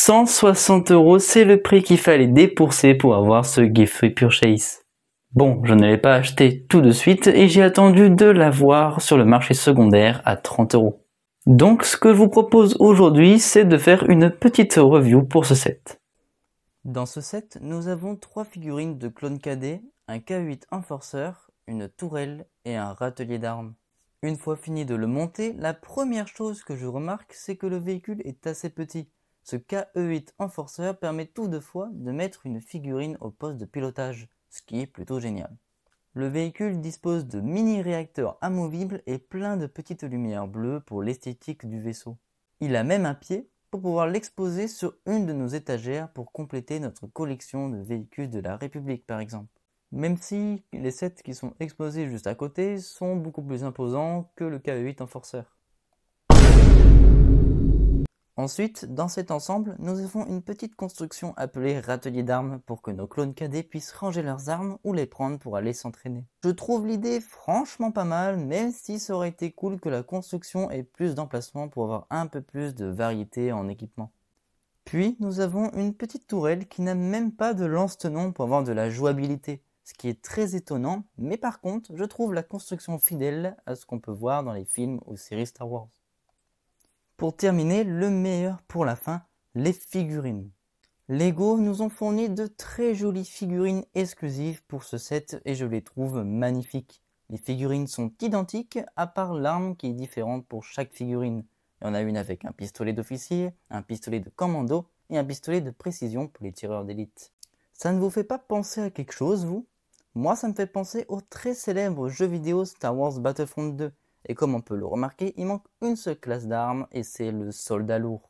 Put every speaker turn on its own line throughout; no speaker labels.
160 €, c'est le prix qu'il fallait débourser pour avoir ce Gift Free Purchase. Bon, je ne l'ai pas acheté tout de suite et j'ai attendu de l'avoir sur le marché secondaire à 30 €. Donc ce que je vous propose aujourd'hui, c'est de faire une petite review pour ce set. Dans ce set, nous avons 3 figurines de clone cadet, un K8 Enforcer, une tourelle et un râtelier d'armes. Une fois fini de le monter, la première chose que je remarque, c'est que le véhicule est assez petit. Ce KE8 Enforcer permet toutefois de mettre une figurine au poste de pilotage, ce qui est plutôt génial. Le véhicule dispose de mini-réacteurs amovibles et plein de petites lumières bleues pour l'esthétique du vaisseau. Il a même un pied pour pouvoir l'exposer sur une de nos étagères pour compléter notre collection de véhicules de la République par exemple. Même si les sets qui sont exposés juste à côté sont beaucoup plus imposants que le KE8 Enforcer. Ensuite, dans cet ensemble, nous avons une petite construction appelée râtelier d'armes pour que nos clones cadets puissent ranger leurs armes ou les prendre pour aller s'entraîner. Je trouve l'idée franchement pas mal, même si ça aurait été cool que la construction ait plus d'emplacement pour avoir un peu plus de variété en équipement. Puis, nous avons une petite tourelle qui n'a même pas de lance-tenon pour avoir de la jouabilité, ce qui est très étonnant, mais par contre, je trouve la construction fidèle à ce qu'on peut voir dans les films ou séries Star Wars. Pour terminer, le meilleur pour la fin, les figurines. Lego nous ont fourni de très jolies figurines exclusives pour ce set et je les trouve magnifiques. Les figurines sont identiques à part l'arme qui est différente pour chaque figurine. Il y en a une avec un pistolet d'officier, un pistolet de commando et un pistolet de précision pour les tireurs d'élite. Ça ne vous fait pas penser à quelque chose, vous? Moi, ça me fait penser au très célèbre jeu vidéo Star Wars Battlefront 2. Et comme on peut le remarquer, il manque une seule classe d'armes et c'est le soldat lourd.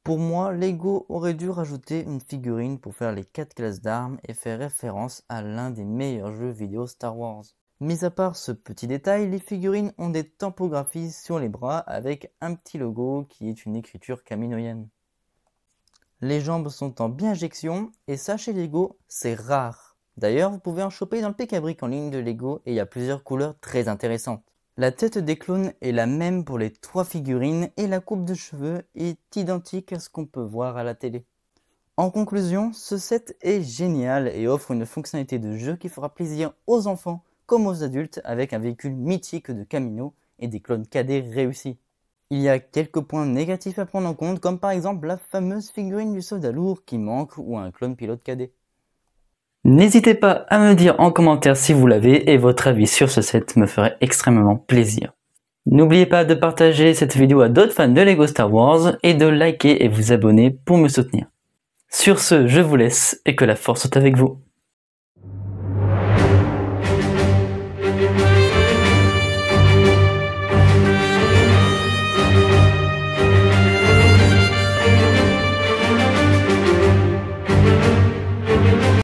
Pour moi, Lego aurait dû rajouter une figurine pour faire les 4 classes d'armes et faire référence à l'un des meilleurs jeux vidéo Star Wars. Mis à part ce petit détail, les figurines ont des tampographies sur les bras avec un petit logo qui est une écriture kaminoïenne. Les jambes sont en biinjection et ça chez Lego, c'est rare. D'ailleurs, vous pouvez en choper dans le Pic-à-Bric en ligne de Lego et il y a plusieurs couleurs très intéressantes. La tête des clones est la même pour les 3 figurines et la coupe de cheveux est identique à ce qu'on peut voir à la télé. En conclusion, ce set est génial et offre une fonctionnalité de jeu qui fera plaisir aux enfants comme aux adultes avec un véhicule mythique de Kamino et des clones cadets réussis. Il y a quelques points négatifs à prendre en compte comme par exemple la fameuse figurine du soldat lourd qui manque ou un clone pilote cadet. N'hésitez pas à me dire en commentaire si vous l'avez et votre avis sur ce set me ferait extrêmement plaisir. N'oubliez pas de partager cette vidéo à d'autres fans de Lego Star Wars et de liker et vous abonner pour me soutenir. Sur ce, je vous laisse et que la force soit avec vous.